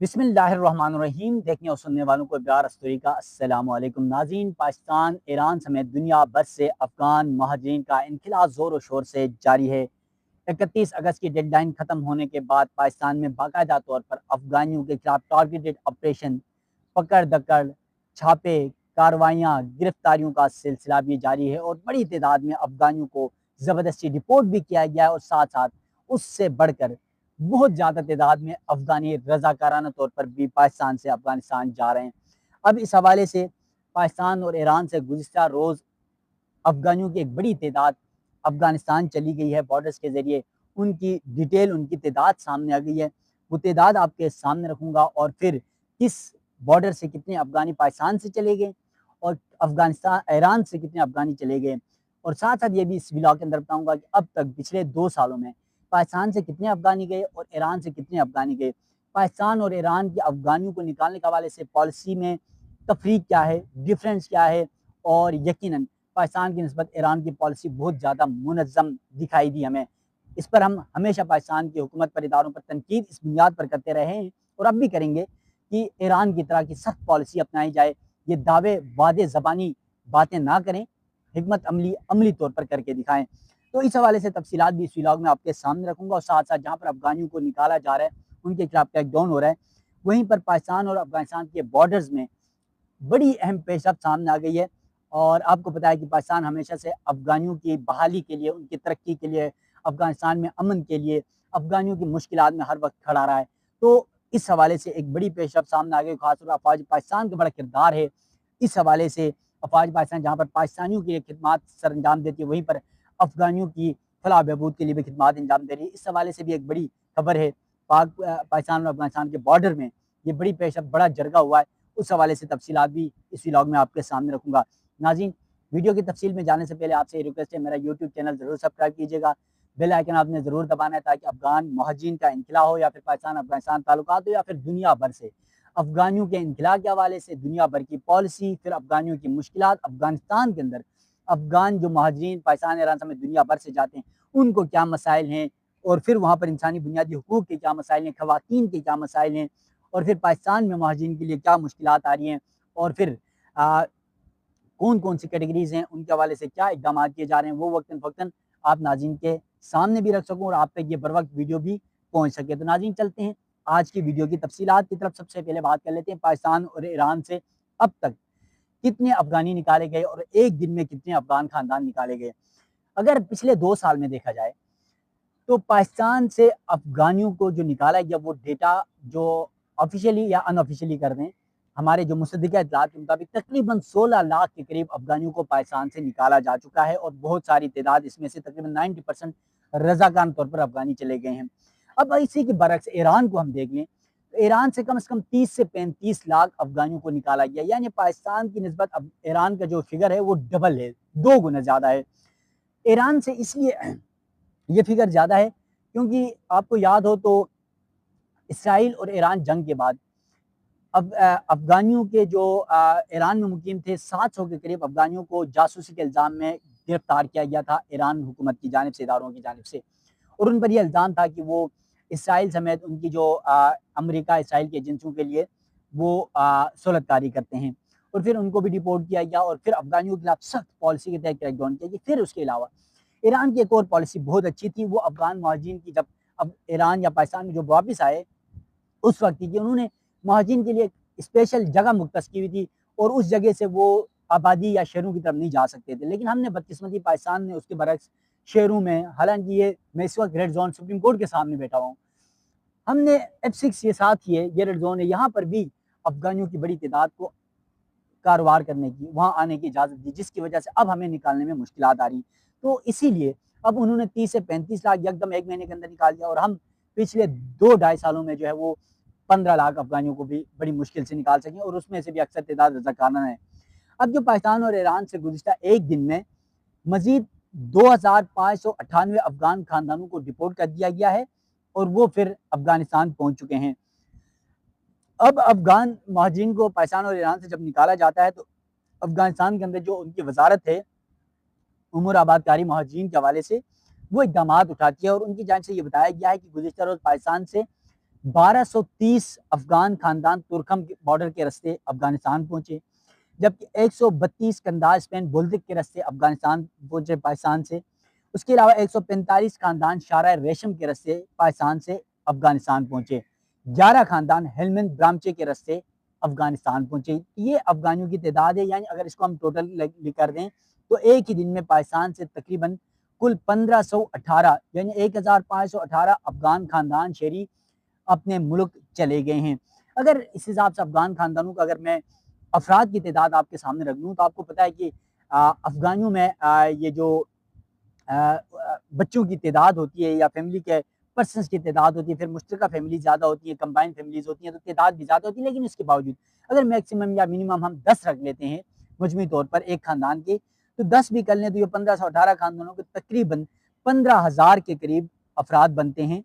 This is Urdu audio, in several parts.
بسم اللہ الرحمن الرحیم۔ دیکھنے اور سننے والوں کو پیار استوری کا السلام علیکم ناظرین۔ پاکستان، ایران سمیت دنیا بھر سے افغان مہاجرین کا انخلا زور و شور سے جاری ہے۔ 31 اگست کی ڈیڈ لائن ختم ہونے کے بعد پاکستان میں باقاعدہ طور پر افغانیوں کے خلاف ٹارگیٹڈ آپریشن، پکڑ دکڑ، چھاپے، کارروائیاں، گرفتاریوں کا سلسلہ بھی جاری ہے اور بڑی تعداد میں افغانیوں کو زبردستی ڈپورٹ بھی کیا گیا ہے اور ساتھ ساتھ اس سے بڑھ کر بہت زیادہ تعداد میں افغانی رضاکارانہ طور پر بھی پاکستان سے افغانستان جا رہے ہیں۔ اب اس حوالے سے پاکستان اور ایران سے گزشتہ روز افغانیوں کی ایک بڑی تعداد افغانستان چلی گئی ہے بارڈرز کے ذریعے۔ ان کی ڈیٹیل، ان کی تعداد سامنے آ گئی ہے، وہ تعداد آپ کے سامنے رکھوں گا، اور پھر کس بارڈر سے کتنے افغانی پاکستان سے چلے گئے اور ایران سے کتنے افغانی چلے گئے، اور ساتھ ساتھ یہ بھی اس ولاگ کے اندر بتاؤں گا کہ اب تک پچھلے 2 سالوں میں پاکستان سے کتنے افغانی گئے اور ایران سے کتنے افغانی گئے۔ پاکستان اور ایران کی افغانیوں کو نکالنے کے حوالے سے پالیسی میں تفریق کیا ہے، ڈفرینس کیا ہے، اور یقیناً پاکستان کی نسبت ایران کی پالیسی بہت زیادہ منظم دکھائی دی ہمیں۔ اس پر ہم ہمیشہ پاکستان کی حکومت پر، اداروں پر تنقید اس بنیاد پر کرتے رہے ہیں اور اب بھی کریں گے کہ ایران کی طرح کی سخت پالیسی اپنائی جائے۔ یہ دعوے وعدے زبانی باتیں نہ کریں، حکمت عملی طور پر کر کے دکھائیں۔ تو اس حوالے سے تفصیلات بھی اس ولاگ میں آپ کے سامنے رکھوں گا، اور ساتھ ساتھ جہاں پر افغانیوں کو نکالا جا رہا ہے، ان کے خلاف ٹیک ڈاؤن ہو رہا ہے، وہیں پر پاکستان اور افغانستان کے بارڈرز میں بڑی اہم پیش رفت سامنے آ گئی ہے۔ اور آپ کو پتا ہے کہ پاکستان ہمیشہ سے افغانیوں کی بحالی کے لیے، ان کی ترقی کے لیے، افغانستان میں امن کے لیے، افغانیوں کی مشکلات میں ہر وقت کھڑا رہا ہے۔ تو اس حوالے سے ایک بڑی پیش رفت سامنے آ گئی، خاص طور پر افواج پاکستان کا بڑا کردار ہے اس حوالے سے۔ افواج پاکستان جہاں پر پاکستانیوں کی خدمات سر انجام دیتی ہے، وہیں پر افغانیوں کی فلاح بہبود کے لیے بھی خدمات انجام دے رہی ہے۔ اس حوالے سے بھی ایک بڑی خبر ہے، پاکستان اور افغانستان کے بارڈر میں یہ بڑی پیش رفت، بڑا جرگہ ہوا ہے، اس حوالے سے تفصیلات بھی اس ولاگ میں آپ کے سامنے رکھوں گا۔ ناظرین، ویڈیو کی تفصیل میں جانے سے پہلے آپ سے یہ ریکویسٹ ہے، میرا یوٹیوب چینل ضرور سبسکرائب کیجیے گا، بیل آئیکن آپ نے ضرور دبانا ہے تاکہ افغان مہاجرین کا انخلا ہو، یا پھر پاکستان افغانستان تعلقات ہو، یا پھر دنیا بھر سے افغانیوں کے انخلا کے حوالے سے دنیا بھر کی پالیسی، پھر افغانیوں کی مشکلات، افغانستان کے اندر افغان جو مہاجرین پاکستان، ایران سمیت دنیا بھر سے جاتے ہیں ان کو کیا مسائل ہیں، اور پھر وہاں پر انسانی بنیادی حقوق کے کیا مسائل ہیں، خواتین کے کیا مسائل ہیں، اور پھر پاکستان میں مہاجرین کے لیے کیا مشکلات آ رہی ہیں، اور پھر کون کون سی کیٹیگریز ہیں، ان کے حوالے سے کیا اقدامات کیے جا رہے ہیں، وہ وقتاً فوقتاً آپ ناظرین کے سامنے بھی رکھ سکوں اور آپ تک یہ بر وقت ویڈیو بھی پہنچ سکے۔ تو ناظرین، چلتے ہیں آج کی ویڈیو کی تفصیلات کی طرف۔ سب سے پہلے بات کر لیتے ہیں پاکستان اور ایران سے اب تک کتنے افغانی نکالے گئے اور ایک دن میں کتنے افغان خاندان نکالے گئے۔ اگر پچھلے 2 سال میں دیکھا جائے تو پاکستان سے افغانیوں کو جو نکالا گیا، وہ ڈیٹا جو آفیشیلی یا ان آفیشیلی کر دیں، ہمارے جو مصدقہ اطلاعات کے مطابق تقریباً 16 لاکھ کے قریب افغانیوں کو پاکستان سے نکالا جا چکا ہے، اور بہت ساری تعداد اس میں سے تقریباً 90% رضاکارانہ طور پر افغانی چلے گئے ہیں۔ اب اسی کے برعکس ایران کو ہم دیکھ لیں، ایران سے کم 30 سے 35 لاکھ افغانیوں کو نکالا گیا، یعنی پاکستان کی نسبت اب ایران کا جو فگر ہے وہ ڈبل ہے، 2 گنا زیادہ ہے۔ ایران سے اس لیے یہ فگر زیادہ ہے کیونکہ آپ کو یاد ہو تو اسرائیل اور ایران جنگ کے بعد اب افغانیوں کے جو ایران میں مقیم تھے 700 کے قریب افغانیوں کو جاسوسی کے الزام میں گرفتار کیا گیا تھا ایران حکومت کی جانب سے، اداروں کی جانب سے، اور ان پر یہ الزام تھا کہ وہ اسرائیل سمیت ان کی جو امریکہ اسرائیل کی ایجنسیوں کے لیے وہ سہولت کاری کرتے ہیں، اور پھر ان کو بھی ڈپورٹ کیا گیا، اور پھر افغانیوں کے خلاف سخت پالیسی کے تحت کریک ڈاؤن کیا گیا۔ پھر اس کے علاوہ ایران کی ایک اور پالیسی بہت اچھی تھی، وہ افغان مہاجرین کی جب اب ایران یا پاکستان میں جو واپس آئے اس وقت کی، کہ انہوں نے مہاجرین کے لیے اسپیشل جگہ مختص کی ہوئی تھی، اور اس جگہ سے وہ آبادی یا شہروں کی طرف نہیں جا سکتے تھے، لیکن ہم نے بدقسمتی پاکستان نے اس کے برعکس شہروں میں، حالانکہ یہ میں اس وقت ریڈ زون سپریم کورٹ کے سامنے بیٹھا ہوں، ہم نے F6 یہ ساتھ ہی ہے، یہ ریڈ زون ہے، یہاں پر بھی افغانیوں کی بڑی تعداد کو کاروبار کرنے کی، وہاں آنے کی اجازت دی، جس کی وجہ سے اب ہمیں نکالنے میں مشکلات آ رہی ہیں۔ تو اسی لیے اب انہوں نے 30 سے 35 لاکھ یکدم ایک مہینے کے اندر نکال دیا، اور ہم پچھلے 2-2.5 سالوں میں جو ہے وہ 15 لاکھ افغانیوں کو بھی بڑی مشکل سے نکال سکیں، اور اس میں سے بھی اکثر تعداد رضاکارانہ ہے۔ اب جو پاکستان اور ایران سے گزشتہ ایک دن میں مزید 2598 افغان خاندانوں کو ڈپورٹ کر دیا گیا ہے، اور وہ پھر افغانستان پہنچ چکے ہیں۔ اب افغان مہاجرین کو پاکستان اور ایران سے جب نکالا جاتا ہے تو افغانستان کے اندر جو ان کی وزارت ہے امور آباد کاری مہاجرین کے حوالے سے، وہ اقدامات اٹھاتی ہے، اور ان کی جانب سے یہ بتایا گیا ہے کہ گزشتہ روز پاکستان سے 1230 افغان خاندان ترکھم کے بارڈر کے راستے افغانستان پہنچے، جبکہ 132 کندار اسپین بولدک کے راستے افغانستان پہنچے پاکستان سے۔ اس کے علاوہ 145 خاندان شارع ریشم کے راستے پاکستان سے افغانستان پہنچے، 11 خاندان ہیلمند برامچے کے راستے افغانستان پہنچے۔ یہ افغانیوں کی تعداد ہے، یعنی اگر اس کو ہم ٹوٹل کر دیں تو ایک ہی دن میں پاکستان سے تقریباً کل 1518 یعنی 1518 افغان خاندان شہری اپنے ملک چلے گئے ہیں۔ اگر اس حساب سے افغان خاندانوں کا اگر میں افراد کی تعداد آپ کے سامنے رکھ دوں تو آپ کو پتہ ہے کہ افغانیوں میں یہ جو بچوں کی تعداد ہوتی ہے یا فیملی کے پرسنس کی تعداد ہوتی ہے، پھر مشترکہ فیملی زیادہ ہوتی ہے، کمبائن فیملیز ہوتی ہیں تو تعداد بھی زیادہ ہوتی ہے، لیکن اس کے باوجود اگر میکسیمم یا منیمم ہم 10 رکھ لیتے ہیں مجموعی طور پر ایک خاندان کے، تو 10 بھی کر لیں تو یہ 1518 خاندانوں کے تقریباً 15,000 کے قریب افراد بنتے ہیں،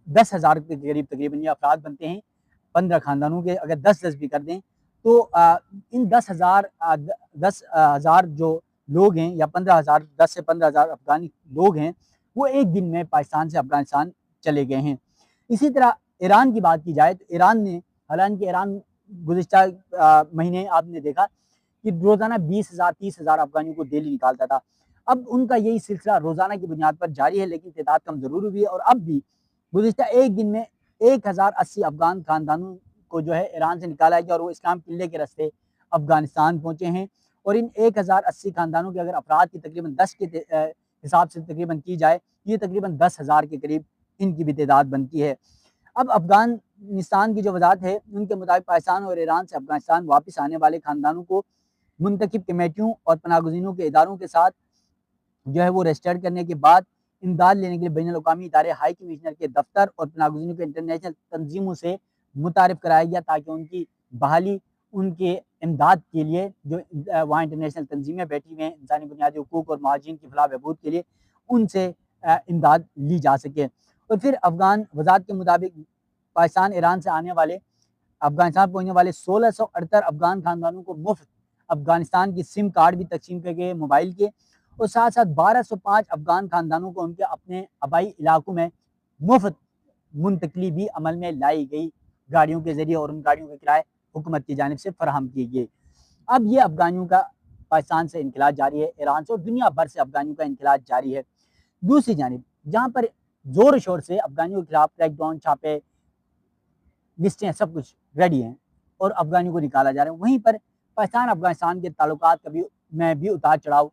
10,000 کے قریب تقریباً یہ افراد بنتے ہیں 15 خاندانوں کے۔ اگر 10 بھی کر دیں تو ان 10,000 جو لوگ ہیں یا 15,000 10 سے 15,000 افغانی لوگ ہیں وہ ایک دن میں پاکستان سے افغانستان چلے گئے ہیں۔ اسی طرح ایران کی بات کی جائے تو ایران نے، حالانکہ ایران گزشتہ مہینے آپ نے دیکھا کہ روزانہ 20,000 30,000 افغانیوں کو ڈیلی نکالتا تھا، اب ان کا یہی سلسلہ روزانہ کی بنیاد پر جاری ہے، لیکن تعداد کم ضرور ہوئی ہے، اور اب بھی گزشتہ ایک دن میں 1,080 افغان خاندانوں کو جو ہے ایران سے نکالا گیا اور وہ اسلام قلعے کے راستے افغانستان پہنچے ہیں۔ اور ان 1,080 خاندانوں کے اگر افراد کی تقریباً 10 کے حساب سے تقریباً کی جائے یہ تقریباً 10,000 کے قریب ان کی بھی تعداد بنتی ہے۔ اب افغانستان کی جو وضاحت ہے ان کے مطابق پاکستان اور ایران سے افغانستان واپس آنے والے خاندانوں کو منتخب کمیٹیوں اور پناہ گزینوں کے اداروں کے ساتھ جو ہے وہ رجسٹر کرنے کے بعد امداد لینے کے لیے بین الاقوامی ادارے ہائی کمشنر کے دفتر اور پناہ گزینوں کے انٹرنیشنل تنظیموں سے متعارف کرایا گیا تاکہ ان کی بحالی، ان کے امداد کے لیے جو وہاں انٹرنیشنل تنظیمیں بیٹھی ہوئی ہیں انسانی بنیادی حقوق اور مہاجرین کی فلاح بہبود کے لیے ان سے امداد لی جا سکے۔ اور پھر افغان وزارت کے مطابق پاکستان ایران سے آنے والے افغانستان پہنچنے والے 1678 افغان خاندانوں کو مفت افغانستان کی سم کارڈ بھی تقسیم کیے گئے موبائل کے، اور ساتھ ساتھ 1205 افغان خاندانوں کو ان کے اپنے آبائی علاقوں میں مفت منتقلی بھی عمل میں لائی گئی گاڑیوں کے ذریعے، اور ان گاڑیوں کے کرائے حکومت کی جانب سے فراہم کیے گئے۔ اب یہ افغانیوں کا پاکستان سے انخلاء جاری ہے، ایران سے اور دنیا بھر سے افغانیوں کا انخلاء جاری ہے۔ دوسری جانب جہاں پر زور و شور سے افغانیوں کے خلاف کریک ڈاؤن، چھاپے، لسٹیں سب کچھ ریڈی ہیں اور افغانیوں کو نکالا جا رہا ہے، وہیں پر پاکستان افغانستان کے تعلقات میں بھی اتار چڑھاؤ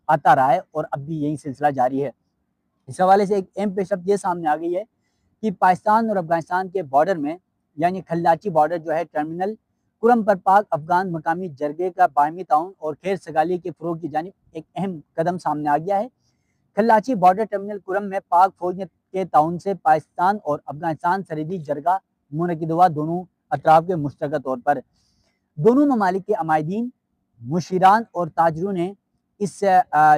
آتا رہا ہے اور اب بھی یہی سلسلہ جاری ہے۔ اس حوالے سے ایک اہم پیش رفت یہ سامنے آ گئی ہے کہ پاکستان اور افغانستان کے بارڈر میں یعنی کھلاچی بارڈر جو ہے ٹرمینل کرم پر پاک افغان مقامی جرگے کا باہمی تعاون اور خیر سگالی کے فروغ کی جانب ایک اہم قدم سامنے آ گیا ہے۔ کھلاچی بارڈر ٹرمینل کرم میں پاک فوج کے تعاون سے پاکستان اور افغانستان سرحدی جرگہ منعقد ہوا، دونوں اطراف کے مشترکہ طور پر دونوں ممالک کے عمائدین، مشیران اور تاجروں نے اس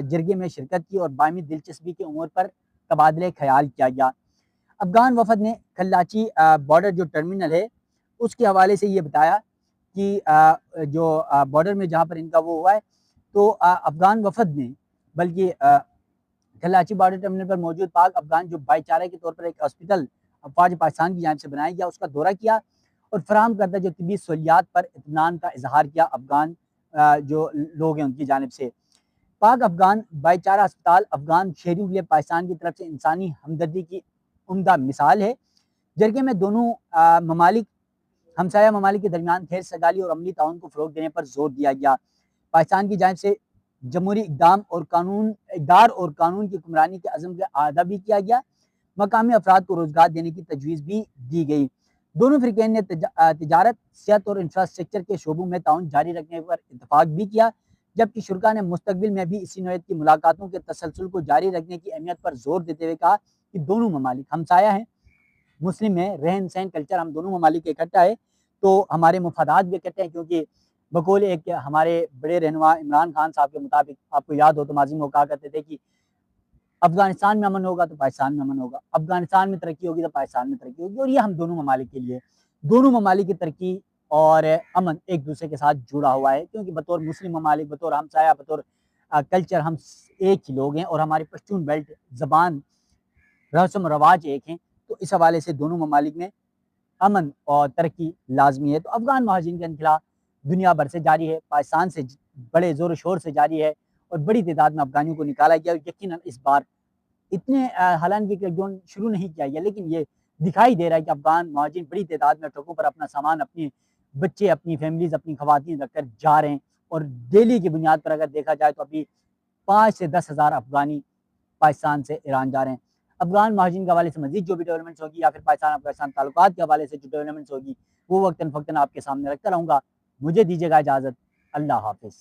جرگے میں شرکت کی اور باہمی دلچسپی کے امور پر تبادلہ خیال کیا گیا۔ افغان وفد نے کھلاچی بارڈر جو ٹرمینل ہے اس کے حوالے سے یہ بتایا کہ جو بارڈر میں جہاں پر ان کا وہ ہوا ہے تو افغان وفد نے بلکہ کھلاچی بارڈر ٹرمینل پر موجود پاک افغان جو بھائی چارے کے طور پر ایک ہاسپٹل افواج پاکستان کی جانب سے بنایا گیا اس کا دورہ کیا اور فراہم کردہ جو طبی سہولیات پر اطمینان کا اظہار کیا افغان جو لوگ ہیں ان کی جانب سے۔ پاک افغان بھائی چارہ ہسپتال افغان شہریوں کے لیے پاکستان کی طرف سے انسانی ہمدردی کی عمدہ مثال ہے۔ جرگے میں دونوں ممالک ہمسایہ ممالک کے درمیان خیر سگالی اور عملی تعاون کو فروغ دینے پر زور دیا گیا۔ پاکستان کی جانب سے جمہوری اقدار اور قانون کی حکمرانی کے عزم کا اعادہ بھی کیا گیا، مقامی افراد کو روزگار دینے کی تجویز بھی دی گئی۔ دونوں فریقین نے تجارت، صحت اور انفراسٹرکچر کے شعبوں میں تعاون جاری رکھنے پر اتفاق بھی کیا، جبکہ شرکاء نے مستقبل میں بھی اسی نوعیت کی ملاقاتوں کے تسلسل کو جاری رکھنے کی اہمیت پر زور دیتے ہوئے کہا کہ دونوں ممالک ہمسایہ ہیں، مسلم ہیں، رہن سہن کلچر ہم دونوں ممالک اکٹھا ہے، تو ہمارے مفادات بھی اکٹھے ہیں، کیونکہ بقول ایک ہمارے بڑے رہنما عمران خان صاحب کے مطابق آپ کو یاد ہو تو ماضی میں وہ کہا کرتے تھے کہ افغانستان میں امن ہوگا تو پاکستان میں امن ہوگا، افغانستان میں ترقی ہوگی تو پاکستان میں ترقی ہوگی، اور یہ ہم دونوں ممالک کے لیے دونوں ممالک کی ترقی اور امن ایک دوسرے کے ساتھ جڑا ہوا ہے، کیونکہ بطور مسلم ممالک، بطور ہمسایہ، بطور کلچر ہم ایک ہی لوگ ہیں اور ہماری پشتون بیلٹ زبان رسم و رواج ایک ہیں، تو اس حوالے سے دونوں ممالک میں امن اور ترقی لازمی ہے۔ تو افغان مہاجرین کا انخلا دنیا بھر سے جاری ہے، پاکستان سے بڑے زور و شور سے جاری ہے اور بڑی تعداد میں افغانیوں کو نکالا گیا، اور یقیناً اس بار اتنے حالانکہ کہ جو شروع نہیں کیا گیا، لیکن یہ دکھائی دے رہا ہے کہ افغان مہاجرین بڑی تعداد میں ٹرکوں پر اپنا سامان، اپنی بچے، اپنی فیملیز، اپنی خواتین رکھ کر جا رہے ہیں، اور ڈیلی کی بنیاد پر اگر دیکھا جائے تو ابھی 5 سے 10 ہزار افغانی پاکستان سے ایران جا رہے ہیں۔ افغان مہاجرین کے حوالے سے مزید جو بھی ڈیولپمنٹس ہوگی، یا پھر پاکستان افغانستان تعلقات کے حوالے سے جو ڈیولپمنٹس ہوگی، وہ وقتاً فوقتاً آپ کے سامنے رکھتا رہوں گا۔ مجھے دیجیے گا اجازت، اللہ حافظ۔